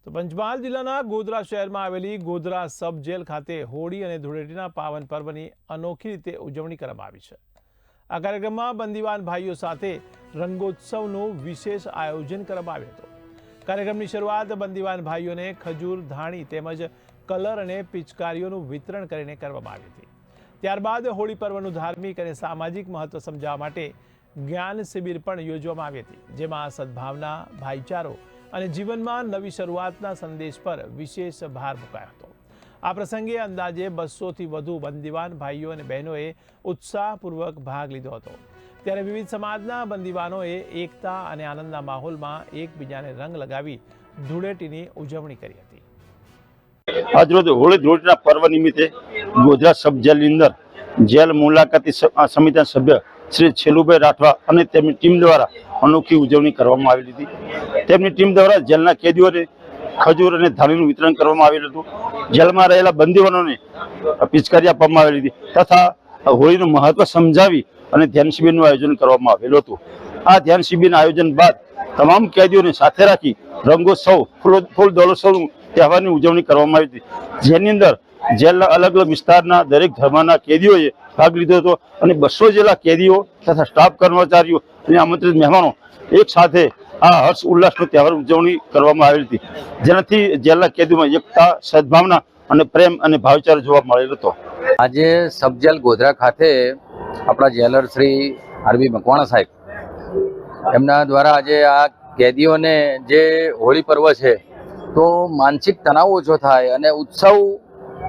તો પંચમહાલ જિલ્લાના ગોધરા શહેરમાં આવેલી ગોધરા સબ જેલ ખાતે હોળી અને ધૂળેટીના પાવન પર્વની અનોખી રીતે ઉજવણી કરવામાં આવી છે। આ કાર્યક્રમમાં બંદીવાન ભાઈઓ સાથે રંગોત્સવનું વિશેષ આયોજન કરવામાં આવ્યું હતું। કાર્યક્રમની શરૂઆત બંદીવાન ભાઈઓને ખજૂર, ધાણી તેમજ કલર અને પિચકારીઓનું વિતરણ કરીને કરવામાં આવી હતી। ત્યારબાદ હોળી પર્વનું ધાર્મિક અને સામાજિક મહત્વ સમજાવવા માટે જ્ઞાન શિબિર પણ યોજવામાં આવી હતી, જેમાં સદભાવના, ભાઈચારો અને જીવનમાં નવી શરૂઆતના સંદેશ પર વિશેષ ભાર મુકાયો હતો। આ પ્રસંગે અંદાજે 200થી વધુ બંદીવાન ભાઈઓ અને બહેનોએ ઉત્સાહપૂર્વક ભાગ લીધો હતો। ત્યારે વિવિધ સમાજના બંદીવાનોએ એકતા અને આનંદના માહોલમાં એકબીજાને રંગ લગાવી ધૂળેટીની ઉજવણી કરી હતી। આજરોજ હોળી ધૂળેટીના પર્વ નિમિત્તે ગોધરા સબ જેલની અંદર જેલ મુલાકાતી સમિતિના સભ્ય શ્રી છેલુભાઈ રાઠવા અને તેમની ટીમ દ્વારા અનોખી ઉજવણી કરવામાં આવેલી હતી। તેમની ટીમ દ્વારા જેલના કેદીઓને ખજૂર અને ધાણીનું વિતરણ કરવામાં આવેલું હતું। જેલમાં રહેલા બંદીવાનોને પિચકારી આપવામાં આવેલી હતી તથા હોળીનું મહત્વ સમજાવી અને ધ્યાન શિબિરનું આયોજન કરવામાં આવેલું હતું। આ ધ્યાન શિબિરના આયોજન બાદ તમામ કેદીઓને સાથે રાખી રંગોત્સવ, ફૂલ દોલોત્સવનું તહેવારની ઉજવણી કરવામાં આવી હતી, જેની અંદર જેલના અલગ અલગ વિસ્તારના દરેક ધર્મના કેદીઓએ ભાગ લીધો હતો અને 200 જેટલા કેદીઓ તથા સ્ટાફ કર્મચારીઓ અને આમંત્રિત મહેમાનો એક સાથે આ હર્ષ ઉલ્લાસનો તહેવાર ઉજવણી કરવામાં આવી હતી, જેનાથી જેલના કેદીઓમાં એકતા, સદભાવના અને પ્રેમ અને ભાઈચારો જોવા મળેલો હતો। આજે સબ જેલ ગોધરા ખાતે આપણા જેલર શ્રી આરબી મકવાણા સાહેબ એમના દ્વારા આજે આ કેદીઓને જે હોળી પર્વ છે તો માનસિક તણાવ ઓછો થાય અને ઉત્સવ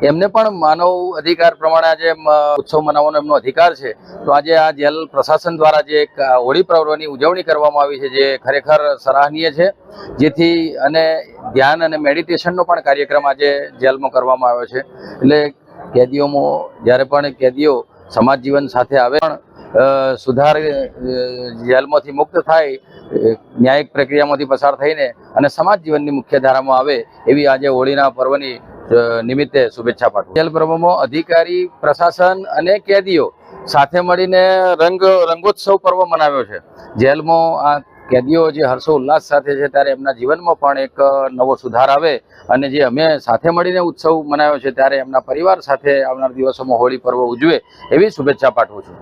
એમને પણ માનવ અધિકાર પ્રમાણે આજે ઉત્સવ મનાવવાનો એમનો અધિકાર છે। તો આજે આ જેલ પ્રશાસન દ્વારા જે એક હોળી પર્વની ઉજવણી કરવામાં આવી છે, જે ખરેખર સરાહનીય છે, જેથી અને ધ્યાન અને મેડિટેશનનો પણ કાર્યક્રમ આજે જેલમાં કરવામાં આવ્યો છે। એટલે કેદીઓમાં જ્યારે પણ કેદીઓ સમાજ જીવન સાથે આવે પણ સુધાર જેલમાંથી મુક્ત થાય, ન્યાયિક પ્રક્રિયામાંથી પસાર થઈને અને સમાજ જીવનની મુખ્ય ધારામાં આવે એવી આજે હોળીના પર્વની નિમિત્તે શુભેચ્છા પાઠવું। જેલ પર્વમાં અધિકારી, પ્રશાસન અને કેદીઓ સાથે મળીને રંગોત્સવ પર્વ મનાવ્યો છે। જેલમાં આ કેદીઓ જે હર્ષો ઉલ્લાસ સાથે છે ત્યારે એમના જીવનમાં પણ એક નવો સુધાર આવે અને જે અમે સાથે મળીને ઉત્સવ મનાવ્યો છે ત્યારે એમના પરિવાર સાથે આવનાર દિવસોમાં હોળી પર્વ ઉજવે એવી શુભેચ્છા પાઠવું છું।